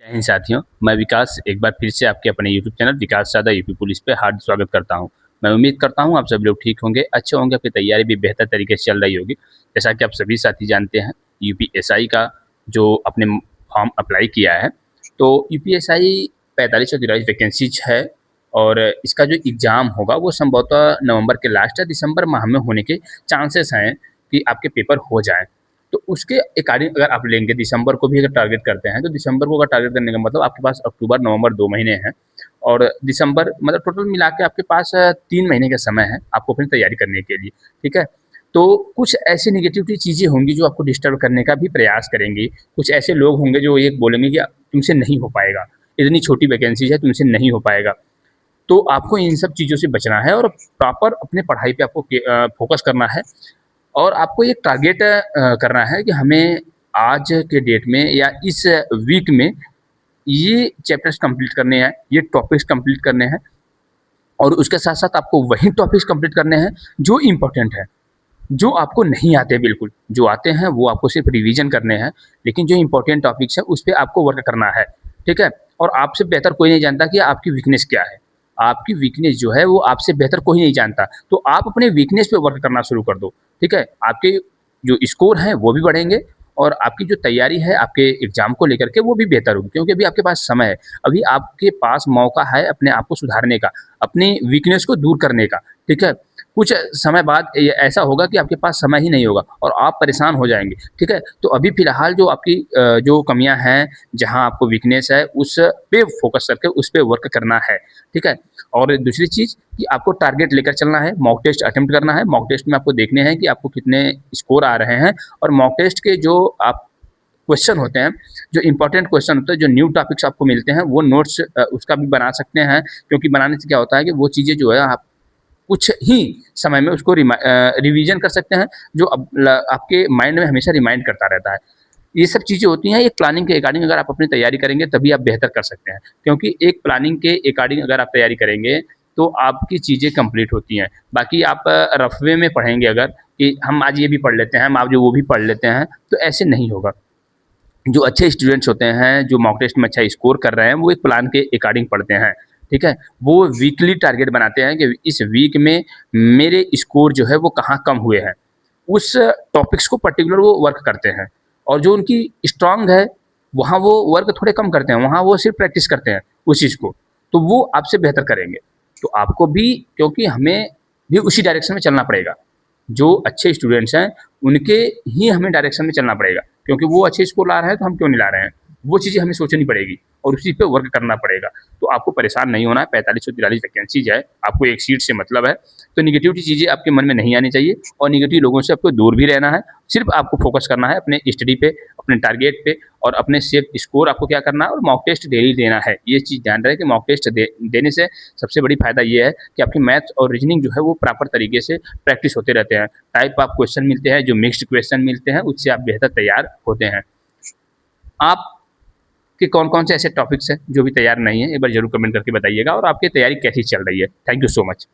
जय हिंद साथियों, मैं विकास एक बार फिर से आपके अपने यूट्यूब चैनल विकास सादा यूपी पुलिस पे हार्दिक स्वागत करता हूं। मैं उम्मीद करता हूं आप सभी लोग ठीक होंगे, अच्छे होंगे, आपकी तैयारी भी बेहतर तरीके से चल रही होगी। जैसा कि आप सभी साथी जानते हैं, यूपीएसआई का जो अपने फॉर्म अप्लाई किया है, तो यूपीएसआई 45 और 43 वैकेंसीज है और इसका जो एग्ज़ाम होगा वो संभवतः नवंबर के लास्ट या दिसंबर माह में होने के चांसेस हैं कि आपके पेपर हो जाएँ। तो उसके अकॉर्डिंग अगर आप लेंगे दिसंबर को भी अगर टारगेट करते हैं, तो दिसंबर को अगर टारगेट करने का मतलब आपके पास अक्टूबर, नवंबर 2 महीने हैं और दिसंबर मतलब टोटल मिला के आपके पास 3 महीने का समय है आपको अपनी तैयारी करने के लिए, ठीक है? तो कुछ ऐसी नेगेटिविटी चीज़ें होंगी जो आपको डिस्टर्ब करने का भी प्रयास करेंगी। कुछ ऐसे लोग होंगे जो ये बोलेंगे कि तुमसे नहीं हो पाएगा, इतनी छोटी वैकेंसी है, तुमसे नहीं हो पाएगा। तो आपको इन सब चीज़ों से बचना है और प्रॉपर अपने पढ़ाई पे आपको फ़ोकस करना है। और आपको एक टारगेट करना है कि हमें आज के डेट में या इस वीक में ये चैप्टर्स कंप्लीट करने हैं, ये टॉपिक्स कंप्लीट करने हैं और उसके साथ-साथ आपको वही टॉपिक्स कंप्लीट करने हैं जो इम्पोर्टेंट है, जो आपको नहीं आते बिल्कुल। जो आते हैं वो आपको सिर्फ रिवीजन करने हैं, लेकिन जो इम्पोर्टेंट टॉपिक्स हैं उस पे आपको वर्क करना है, ठीक है? और आपसे बेहतर कोई नहीं जानता कि आपकी वीकनेस क्या है। आपकी वीकनेस जो है वो आपसे बेहतर कोई नहीं जानता, तो आप अपने वीकनेस पे वर्क करना शुरू कर दो, ठीक है? आपके जो स्कोर हैं वो भी बढ़ेंगे और आपकी जो तैयारी है आपके एग्ज़ाम को लेकर के वो भी बेहतर होगी क्योंकि अभी आपके पास समय है। अभी आपके पास मौका है अपने आप को सुधारने का, अपनी वीकनेस को दूर करने का, ठीक है? कुछ समय बाद ये ऐसा होगा कि आपके पास समय ही नहीं होगा और आप परेशान हो जाएँगे, ठीक है? तो अभी फ़िलहाल जो आपकी जो कमियाँ हैं, जहाँ आपको वीकनेस है, उस पे फ़ोकस करके उस पे वर्क करना है, ठीक है? और दूसरी चीज़ कि आपको टारगेट लेकर चलना है, मॉक टेस्ट अटेम्प्ट करना है, मॉक टेस्ट में आपको देखने हैं कि आपको कितने स्कोर आ रहे हैं और मॉक टेस्ट के जो आप क्वेश्चन होते हैं, जो इम्पोर्टेंट क्वेश्चन होते हैं, जो न्यू टॉपिक्स आपको मिलते हैं, वो नोट्स उसका भी बना सकते हैं क्योंकि बनाने से क्या होता है कि वो चीज़ें जो है आप कुछ ही समय में उसको रिवीजन कर सकते हैं, जो आपके माइंड में हमेशा रिमाइंड करता रहता है। ये सब चीज़ें होती हैं, एक प्लानिंग के अकॉर्डिंग अगर आप अपनी तैयारी करेंगे तभी आप बेहतर कर सकते हैं। क्योंकि एक प्लानिंग के अकॉर्डिंग अगर आप तैयारी करेंगे, तो आपकी चीज़ें कंप्लीट होती हैं। बाकी आप रफ़ वे में पढ़ेंगे अगर कि हम आज ये भी पढ़ लेते हैं, हम आज वो भी पढ़ लेते हैं, तो ऐसे नहीं होगा। जो अच्छे स्टूडेंट्स होते हैं, जो मॉक टेस्ट में अच्छा स्कोर कर रहे हैं, वो एक प्लान के अकॉर्डिंग पढ़ते हैं, ठीक है? वो वीकली टारगेट बनाते हैं कि इस वीक में मेरे स्कोर जो है वो कहाँ कम हुए हैं। उस टॉपिक्स को पर्टिकुलर वो वर्क करते हैं और जो उनकी स्ट्रॉन्ग है, वहाँ वो वर्क थोड़े कम करते हैं, वहाँ वो सिर्फ प्रैक्टिस करते हैं उस चीज़ को, तो वो आपसे बेहतर करेंगे। तो आपको भी क्योंकि हमें भी उसी डायरेक्शन में चलना पड़ेगा। जो अच्छे स्टूडेंट्स हैं, उनके ही हमें डायरेक्शन में चलना पड़ेगा क्योंकि वो अच्छे स्कोर ला रहे हैं, तो हम क्यों नहीं ला रहे हैं? वो चीज़ें हमें सोचनी पड़ेगी और उसी पे वर्क करना पड़ेगा। तो आपको परेशान नहीं होना है, 45 और 43 वैकेंसीज़ है, आपको एक सीट से मतलब है, तो नेगेटिविटी चीज़ें आपके मन में नहीं आनी चाहिए और नेगेटिव लोगों से आपको दूर भी रहना है। सिर्फ़ आपको फ़ोकस करना है अपने स्टडी पे, अपने टारगेट पे और अपने सेफ स्कोर आपको क्या करना है और मॉक टेस्ट डेली देना है। ये चीज़ ध्यान रहे कि मॉक टेस्ट देने से सबसे बड़ी फ़ायदा ये है कि आपकी मैथ्स और रीज़निंग जो है वो प्रॉपर तरीके से प्रैक्टिस होते रहते हैं। टाइप ऑफ क्वेश्चन मिलते हैं, जो मिक्स्ड क्वेश्चन मिलते हैं, उससे आप बेहतर तैयार होते हैं। आपके कौन-कौन से ऐसे टॉपिक्स हैं जो भी तैयार नहीं है, एक बार ज़रूर कमेंट करके बताइएगा और आपकी तैयारी कैसी चल रही है। Thank you so much.